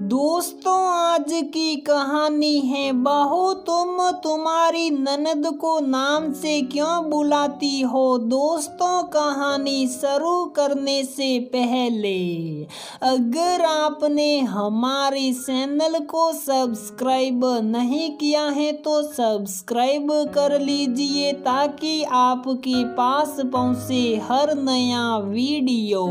दोस्तों, आज की कहानी है बहू तुम तुम्हारी ननद को नाम से क्यों बुलाती हो। दोस्तों, कहानी शुरू करने से पहले अगर आपने हमारे चैनल को सब्सक्राइब नहीं किया है तो सब्सक्राइब कर लीजिए ताकि आपके पास पहुंचे हर नया वीडियो।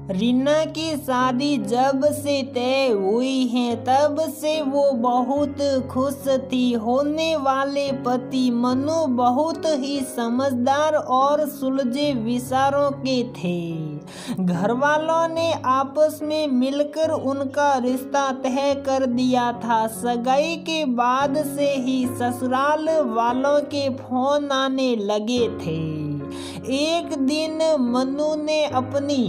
रीना की शादी जब से तय हुई है तब से वो बहुत खुश थी। होने वाले पति मनु बहुत ही समझदार और सुलझे विचारों के थे। घर वालों ने आपस में मिलकर उनका रिश्ता तय कर दिया था। सगाई के बाद से ही ससुराल वालों के फोन आने लगे थे। एक दिन मनु ने अपनी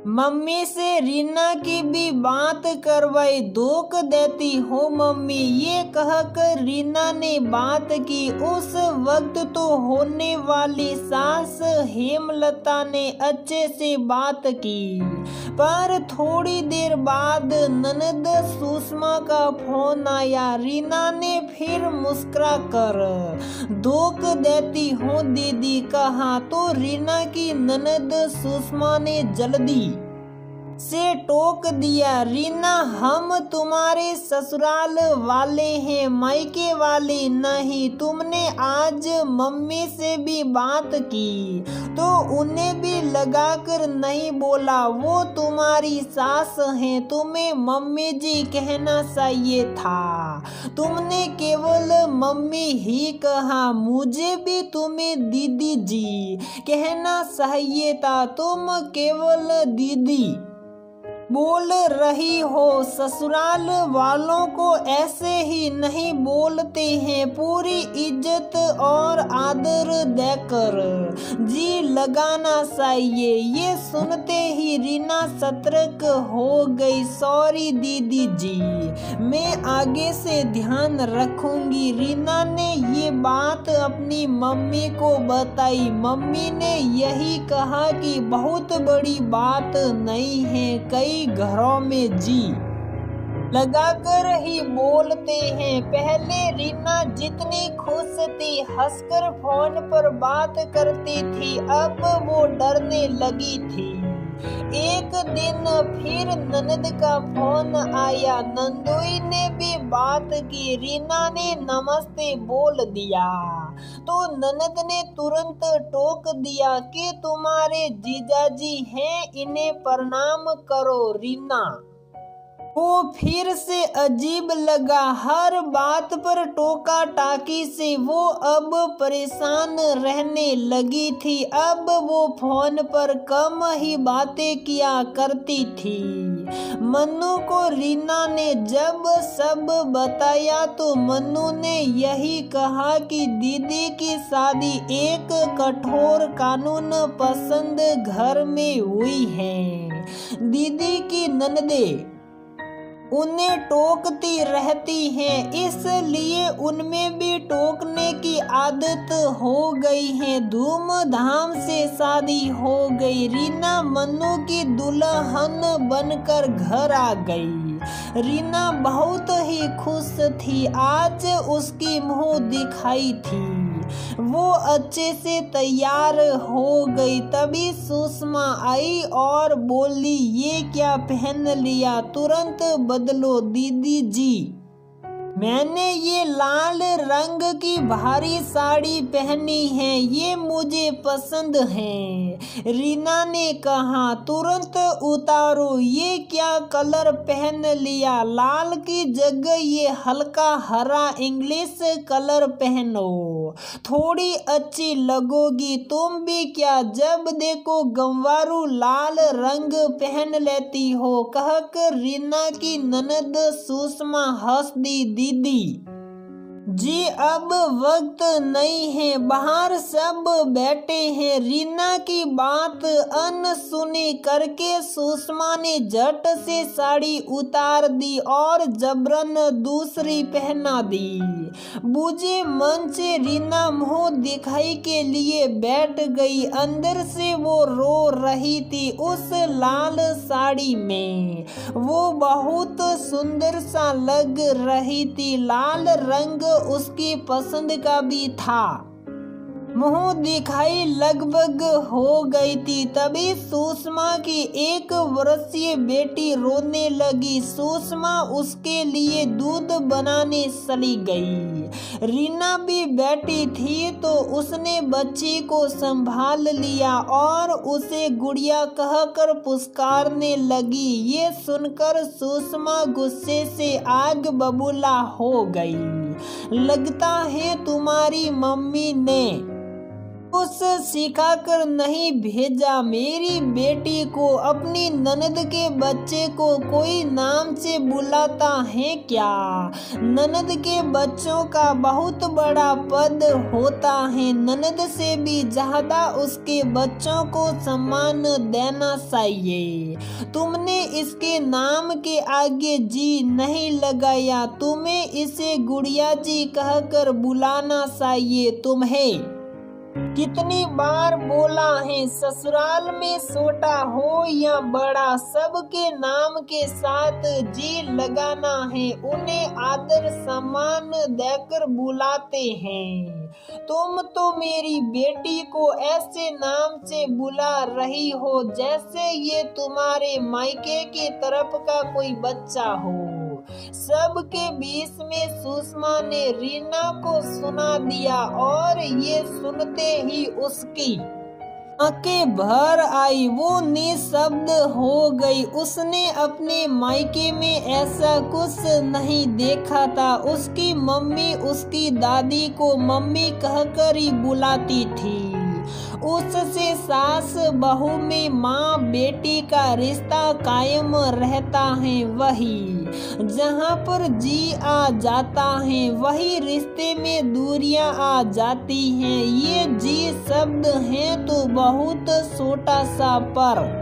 मम्मी से रीना की भी बात करवाई। धोख देती हो मम्मी, ये कहकर रीना ने बात की। उस वक्त तो होने वाली सास हेमलता ने अच्छे से बात की, पर थोड़ी देर बाद ननद सुषमा का फोन आया। रीना ने फिर मुस्कुरा कर धोख देती हो दीदी कहा तो रीना की ननद सुषमा ने जल्दी से टोक दिया। रीना, हम तुम्हारे ससुराल वाले हैं, मायके वाले नहीं। तुमने आज मम्मी से भी बात की तो उन्हें भी लगाकर नहीं बोला। वो तुम्हारी सास हैं, तुम्हें मम्मी जी कहना चाहिए था। तुमने केवल मम्मी ही कहा, मुझे भी तुम्हें दीदी जी कहना चाहिए था। तुम केवल दीदी बोल रही हो। ससुराल वालों को ऐसे ही नहीं बोलते हैं, पूरी इज्जत और आदर देकर जी लगाना चाहिए। ये सुनते ही रीना सतर्क हो गई। सॉरी दीदी जी, मैं आगे से ध्यान रखूंगी। रीना ने ये बात अपनी मम्मी को बताई। मम्मी ने यही कहा कि बहुत बड़ी बात नहीं है, कई घरों में जी लगाकर ही बोलते हैं। पहले रीना जितनी खुश थी, हंसकर फोन पर बात करती थी, अब वो डरने लगी थी। एक दिन फिर ननद का फोन आया। नंदोई ने भी बात की। रीना ने नमस्ते बोल दिया तो ननद ने तुरंत टोक दिया कि तुम्हारे जीजाजी हैं, इन्हें प्रणाम करो। रीना वो फिर से अजीब लगा। हर बात पर टोका टाकी से वो अब परेशान रहने लगी थी। अब वो फोन पर कम ही बातें किया करती थी। मनु को रीना ने जब सब बताया तो मनु ने यही कहा कि दीदी की शादी एक कठोर कानून पसंद घर में हुई है। दीदी की ननदें उन्हें टोकती रहती हैं, इसलिए उनमें भी टोकने की आदत हो गई है। धूमधाम से शादी हो गई। रीना मनु की दुल्हन बनकर घर आ गई। रीना बहुत ही खुश थी। आज उसकी मुंह दिखाई थी। वो अच्छे से तैयार हो गई। तभी सुषमा आई और बोली, ये क्या पहन लिया, तुरंत बदलो दीदी जी। मैंने ये लाल रंग की भारी साड़ी पहनी है, ये मुझे पसंद है। रीना ने कहा, तुरंत उतारो। ये क्या कलर पहन लिया, लाल की जगह ये हल्का हरा इंग्लिश कलर पहनो, थोड़ी अच्छी लगोगी। तुम भी क्या जब देखो गंवारू लाल रंग पहन लेती हो, कहकर रीना की ननद सुषमा हंस दी। दीदी जी अब वक्त नहीं है, बाहर सब बैठे हैं। रीना की बात अनसुनी करके सुषमा ने झट से साड़ी उतार दी और जबरन दूसरी पहना दी। बुझे मन से रीना मुंह दिखाई के लिए बैठ गई। अंदर से वो रो रही थी उस लाल साड़ी में। वो बहुत सुंदर सा लग रही थी। लाल रंग उसकी पसंद का भी था। मुंह दिखाई लगभग हो गई थी, तभी सुषमा की 1 वर्षीय बेटी रोने लगी। सुषमा उसके लिए दूध बनाने चली गई। रीना भी बैठी थी तो उसने बच्ची को संभाल लिया और उसे गुड़िया कहकर पुचकारने लगी। ये सुनकर सुषमा गुस्से से आग बबूला हो गई। लगता है तुम्हारी मम्मी ने कुछ सिखाकर नहीं भेजा। मेरी बेटी को, अपनी ननद के बच्चे को कोई नाम से बुलाता है क्या? ननद के बच्चों का बहुत बड़ा पद होता है। ननद से भी ज्यादा उसके बच्चों को सम्मान देना चाहिए। तुमने इसके नाम के आगे जी नहीं लगाया। तुम्हें इसे गुड़िया जी कहकर बुलाना चाहिए। तुम्हें कितनी बार बोला है, ससुराल में छोटा हो या बड़ा सबके नाम के साथ जी लगाना है। उन्हें आदर सम्मान देकर बुलाते हैं। तुम तो मेरी बेटी को ऐसे नाम से बुला रही हो जैसे ये तुम्हारे मायके की तरफ का कोई बच्चा हो। सबके बीच में सुषमा ने रीना को सुना दिया और ये सुनते ही उसकी आंखें भर आई। वो निशब्द हो गई। उसने अपने मायके में ऐसा कुछ नहीं देखा था। उसकी मम्मी उसकी दादी को मम्मी कहकर ही बुलाती थी। उससे सास बहू में माँ बेटी का रिश्ता कायम रहता है। वही जहाँ पर जी आ जाता है वही रिश्ते में दूरियां आ जाती हैं। ये जी शब्द है तो बहुत छोटा सा, पर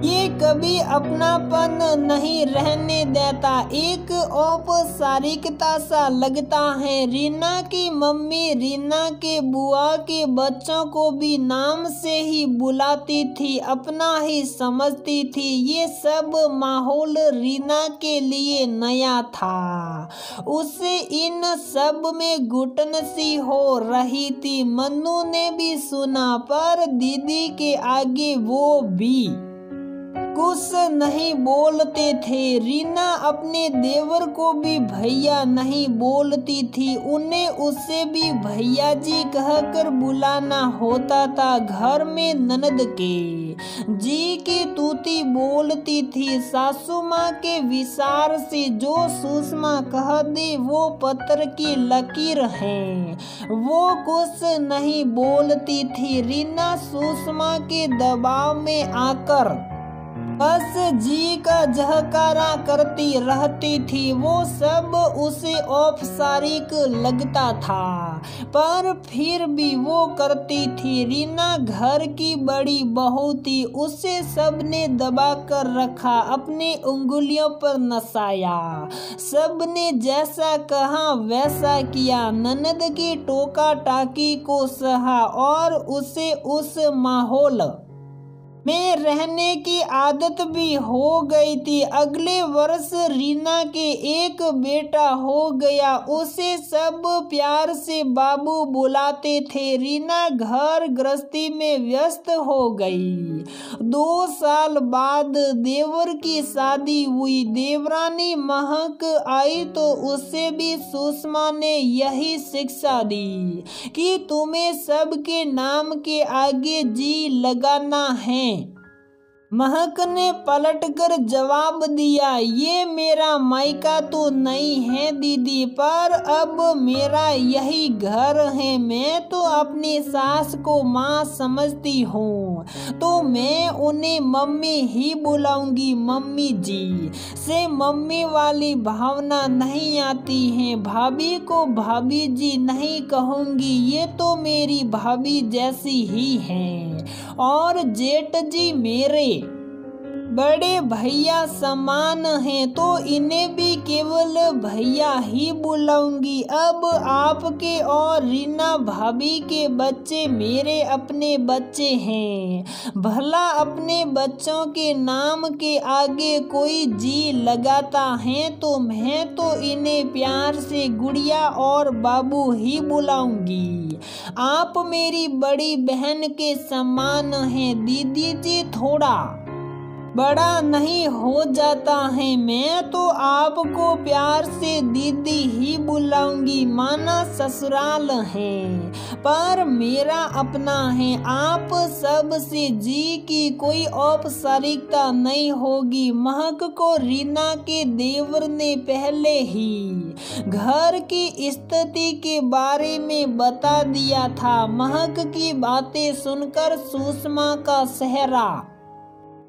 ये कभी अपनापन नहीं रहने देता। एक औपचारिकता सा लगता है। रीना की मम्मी रीना के बुआ के बच्चों को भी नाम से ही बुलाती थी, अपना ही समझती थी। ये सब माहौल रीना के लिए नया था। उसे इन सब में घुटन सी हो रही थी। मन्नू ने भी सुना, पर दीदी के आगे वो भी कुछ नहीं बोलते थे। रीना अपने देवर को भी भैया नहीं बोलती थी। उन्हें उससे भी भैया जी कहकर बुलाना होता था। घर में ननद के जी की तूती बोलती थी। सासू माँ के विचार से जो सुषमा कह दे वो पत्थर की लकीर है। वो कुछ नहीं बोलती थी। रीना सुषमा के दबाव में आकर बस जी का जहकारा करती रहती थी। वो सब उसे औपचारिक लगता था, पर फिर भी वो करती थी। रीना घर की बड़ी बहू थी। उसे सबने दबा कर रखा, अपनी उंगलियों पर नसाया। सबने जैसा कहा वैसा किया। ननद की टोका टाकी को सहा और उसे उस माहौल में रहने की आदत भी हो गई थी। अगले वर्ष रीना के एक बेटा हो गया। उसे सब प्यार से बाबू बुलाते थे। रीना घर गृहस्थी में व्यस्त हो गई। 2 साल बाद देवर की शादी हुई। देवरानी महक आई तो उससे भी सुषमा ने यही शिक्षा दी कि तुम्हें सबके नाम के आगे जी लगाना है। महक ने पलटकर जवाब दिया, ये मेरा मायका तो नहीं है दीदी, पर अब मेरा यही घर है। मैं तो अपनी सास को माँ समझती हूँ, तो मैं उन्हें मम्मी ही बुलाऊंगी। मम्मी जी से मम्मी वाली भावना नहीं आती है। भाभी को भाभी जी नहीं कहूँगी, ये तो मेरी भाभी जैसी ही हैं। और जेठ जी मेरे बड़े भैया समान हैं, तो इन्हें भी केवल भैया ही बुलाऊंगी। अब आपके और रीना भाभी के बच्चे मेरे अपने बच्चे हैं। भला अपने बच्चों के नाम के आगे कोई जी लगाता है तो मैं तो इन्हें प्यार से गुड़िया और बाबू ही बुलाऊंगी। आप मेरी बड़ी बहन के समान हैं दीदी जी, थोड़ा बड़ा नहीं हो जाता है। मैं तो आपको प्यार से दीदी ही बुलाऊंगी, माना ससुराल है पर मेरा अपना है। आप सब से जी की कोई औपचारिकता नहीं होगी। महक को रीना के देवर ने पहले ही घर की स्थिति के बारे में बता दिया था। महक की बातें सुनकर सुषमा का चेहरा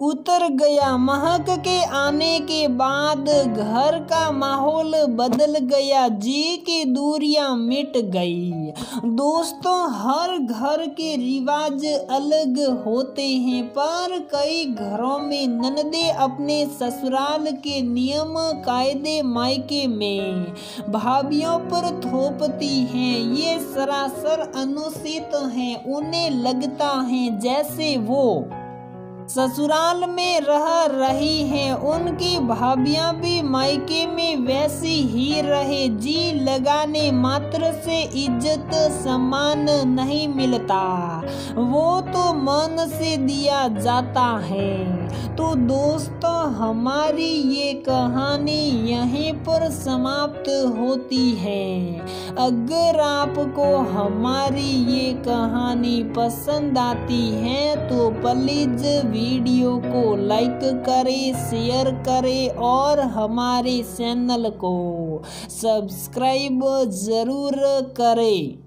उतर गया। महक के आने के बाद घर का माहौल बदल गया, जी की दूरियां मिट गई। दोस्तों, हर घर के रिवाज अलग होते हैं, पर कई घरों में ननदे अपने ससुराल के नियम कायदे मायके में भाभियों पर थोपती हैं। ये सरासर अनुचित हैं। उन्हें लगता है जैसे वो ससुराल में रह रही हैं, उनकी भाभियां भी मायके में वैसी ही रहे। जी लगाने मात्र से इज्जत सम्मान नहीं मिलता, वो तो मन से दिया जाता है। तो दोस्तों, हमारी ये कहानी यहीं पर समाप्त होती है। अगर आपको हमारी ये कहानी पसंद आती है तो प्लीज वीडियो को लाइक करें, शेयर करें और हमारे चैनल को सब्सक्राइब जरूर करें।